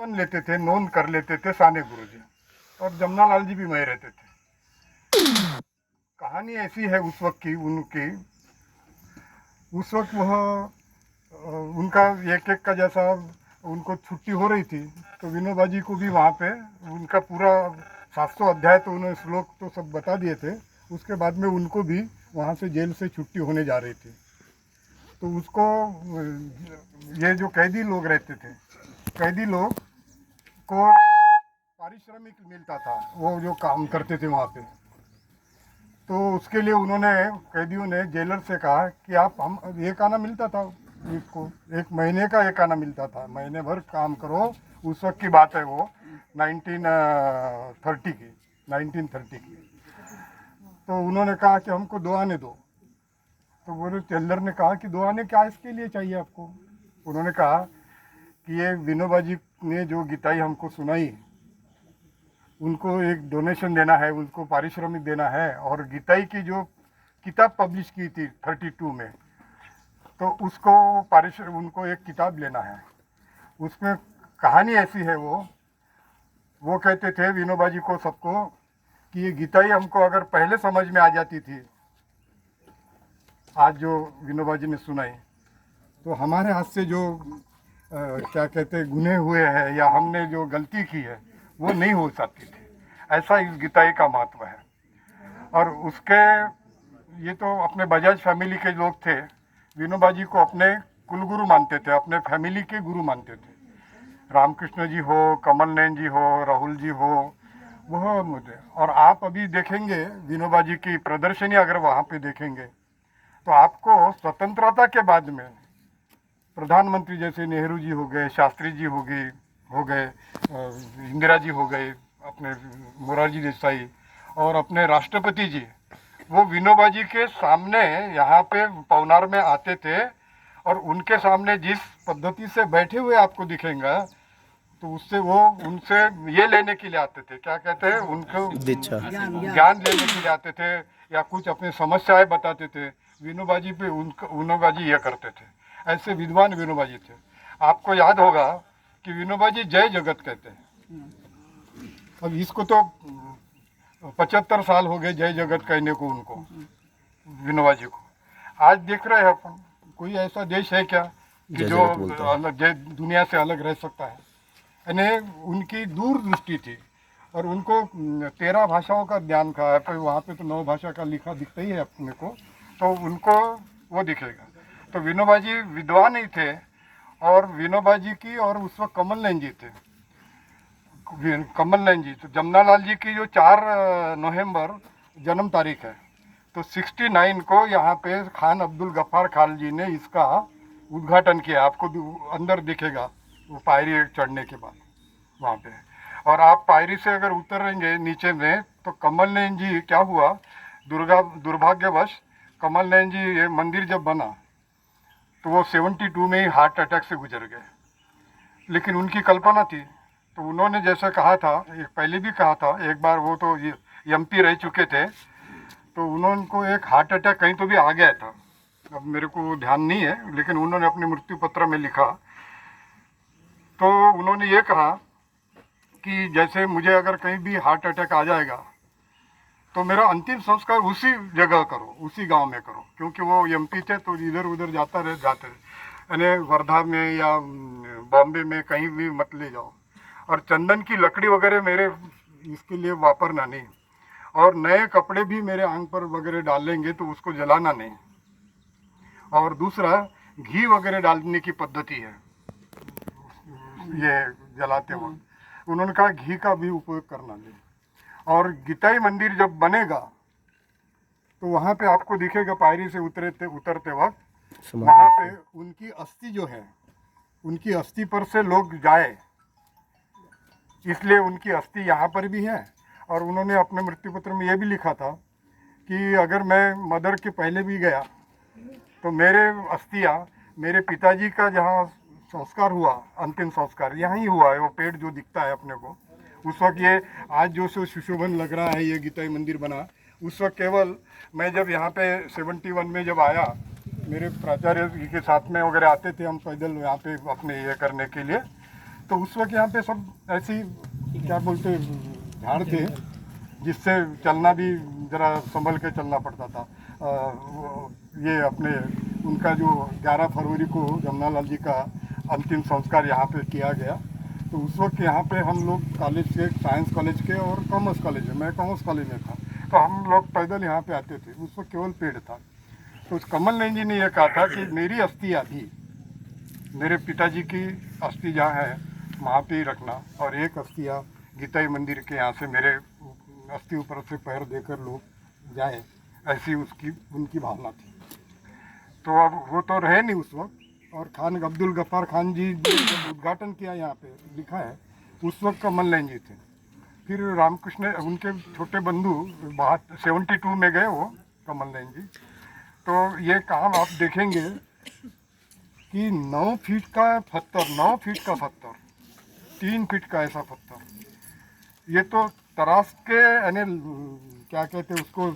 सुन लेते थे, नोन कर लेते थे साने गुरुजी, और जमना लाल जी भी वहीं रहते थे। कहानी ऐसी है उस वक्त की उनकी, उस वक्त वह उनका एक एक का जैसा उनको छुट्टी हो रही थी, तो विनोबा जी को भी वहाँ पे उनका पूरा 700 अध्याय तो उन्होंने श्लोक तो सब बता दिए थे। उसके बाद में उनको भी वहाँ से जेल से छुट्टी होने जा रही थी, तो उसको ये जो कैदी लोग रहते थे, कैदी लोग को पारिश्रमिक मिलता था, वो जो काम करते थे वहाँ पे। तो उसके लिए उन्होंने, कैदियों ने जेलर से कहा कि आप, हम एक आना मिलता था इसको, एक महीने का एक आना मिलता था, महीने भर काम करो। उस वक्त की बात है वो 1930 की। तो उन्होंने कहा कि हमको 2 आने दो। तो बोले, टेलर ने कहा कि 2 आने क्या इसके लिए चाहिए आपको? उन्होंने कहा कि ये विनोबा जी ने जो गीताई हमको सुनाई, उनको एक डोनेशन देना है, उनको पारिश्रमिक देना है, और गीताई की जो किताब पब्लिश की थी 32 में, तो उसको उनको एक किताब लेना है। उसमें कहानी ऐसी है, वो कहते थे विनोबा जी को, सबको, कि ये गीताई हमको अगर पहले समझ में आ जाती थी, आज जो विनोबा जी ने सुनाई, तो हमारे हाथ से जो क्या कहते हैं गुने हुए हैं या हमने जो गलती की है वो नहीं हो सकती थी। ऐसा इस गीताई का महत्व है। और उसके, ये तो अपने बजाज फैमिली के लोग थे, विनोबा जी को अपने कुलगुरु मानते थे, अपने फैमिली के गुरु मानते थे। रामकृष्ण जी हो, कमल नयन जी हो, राहुल जी हो, वह मुझे, और आप अभी देखेंगे विनोबा जी की प्रदर्शनी अगर वहाँ पे देखेंगे, तो आपको स्वतंत्रता के बाद में प्रधानमंत्री जैसे नेहरू जी हो गए, शास्त्री जी हो गए, इंदिरा जी हो गए, अपने मोरारजी देसाई, और अपने राष्ट्रपति जी, वो विनोबा जी के सामने यहाँ पे पवनार में आते थे, और उनके सामने जिस पद्धति से बैठे हुए आपको दिखेंगे, तो उससे वो उनसे ये लेने के लिए आते थे, क्या कहते हैं उनको, दीक्षा। ज्ञान लेने के लिए आते थे, या कुछ अपनी समस्याएं बताते थे। विनोबा जी पे विनोबा जी ये करते थे। ऐसे विद्वान विनोबा जी थे। आपको याद होगा कि विनोबा जी जय जगत कहते हैं। अब इसको तो 75 साल हो गए जय जगत कहने को उनको, विनोबा जी को। आज देख रहे हैं अपन, कोई ऐसा देश है क्या कि जय जो जगत बोलता है। अलग, दुनिया से अलग रह सकता है? यानी उनकी दूरदृष्टि थी, और उनको 13 भाषाओं का ज्ञान था। फिर वहाँ पे तो 9 भाषा का लिखा दिखता ही है अपने को, तो उनको वो दिखेगा। तो विनोबा जी विद्वान ही थे, और विनोबा जी की, और उस वक्त कमल नयन जी थे, कमल नयन जी, तो जमनालाल जी की जो 4 नवंबर जन्म तारीख है, तो 69 को यहाँ पे खान अब्दुल गफ्फार खान जी ने इसका उद्घाटन किया। आपको अंदर दिखेगा वो पायरी चढ़ने के बाद वहाँ पे। और आप पायरी से अगर उतरेंगे नीचे में, तो कमल नयन जी, क्या हुआ, दुर्भाग्यवश कमल नयन जी, ये मंदिर जब बना तो वो 72 में ही हार्ट अटैक से गुजर गए। लेकिन उनकी कल्पना थी, तो उन्होंने जैसा कहा था, एक पहले भी कहा था, एक बार वो तो एमपी रह चुके थे, तो उनको एक हार्ट अटैक कहीं तो भी आ गया था, अब मेरे को ध्यान नहीं है, लेकिन उन्होंने अपने मृत्यु पत्र में लिखा, तो उन्होंने ये कहा कि जैसे मुझे अगर कहीं भी हार्ट अटैक आ जाएगा, तो मेरा अंतिम संस्कार उसी जगह करो, उसी गांव में करो, क्योंकि वो एमपी थे तो इधर उधर जाते रहे, यानी वर्धा में या बॉम्बे में कहीं भी मत ले जाओ। और चंदन की लकड़ी वगैरह मेरे इसके लिए वापरना नहीं, और नए कपड़े भी मेरे आंग पर वगैरह डालेंगे तो उसको जलाना नहीं। और दूसरा, घी वगैरह डालने की पद्धति है ये जलाते वक्त, उन्होंने कहा घी का भी उपयोग करना नहीं। और गीताई मंदिर जब बनेगा, तो वहाँ पे आपको दिखेगा पायरी से उतरते वक्त, वहाँ पे उनकी अस्थि जो है, उनकी अस्थि पर से लोग जाए, इसलिए उनकी अस्थि यहाँ पर भी है। और उन्होंने अपने मृत्यु पत्र में ये भी लिखा था कि अगर मैं मदर के पहले भी गया, तो मेरे अस्थियाँ, मेरे पिताजी का जहाँ संस्कार हुआ, अंतिम संस्कार यहाँ ही हुआ है। वो पेड़ जो दिखता है अपने को उस वक्त, ये आज जो सुशोभन लग रहा है, ये गीताई मंदिर बना, उस वक्त केवल मैं जब यहाँ पे 71 में जब आया, मेरे प्राचार्य जी के साथ में वगैरह आते थे हम पैदल यहाँ पे अपने ये करने के लिए, तो उस वक्त यहाँ पे सब ऐसी क्या बोलते झाड़ थे जिससे चलना भी ज़रा संभल के चलना पड़ता था। ये अपने उनका जो 11 फरवरी को जमनालाल जी का अंतिम संस्कार यहाँ पे किया गया, तो उस वक्त यहाँ पे हम लोग कॉलेज से, साइंस कॉलेज के और कॉमर्स कॉलेज में, मैं कॉमर्स कॉलेज में था, तो हम लोग पैदल यहाँ पे आते थे। उस वक्त केवल पेड़ था। तो उस कमल नयन जी ने यह कहा था कि मेरी अस्थियाँ भी, मेरे पिताजी की अस्थि जहाँ है वहाँ पे ही रखना, और एक अस्थियाँ गीताई मंदिर के यहाँ से मेरे अस्थि ऊपर से पैर देकर लोग जाए, ऐसी उसकी उनकी भावना थी। तो अब वो तो रहे नहीं उस वक्त, और खान अब्दुल गफ्फार खान जी जब उद्घाटन किया यहाँ पे लिखा है, उस वक्त कमल नयन जी थे। फिर रामकृष्ण उनके छोटे बंधु 72 में गए वो कमल नयन जी। तो ये काम आप देखेंगे कि 9 फीट का पत्थर, 9 फीट का पत्थर, 3 फीट का ऐसा पत्थर, ये तो तराश के यानी क्या कहते हैं उसको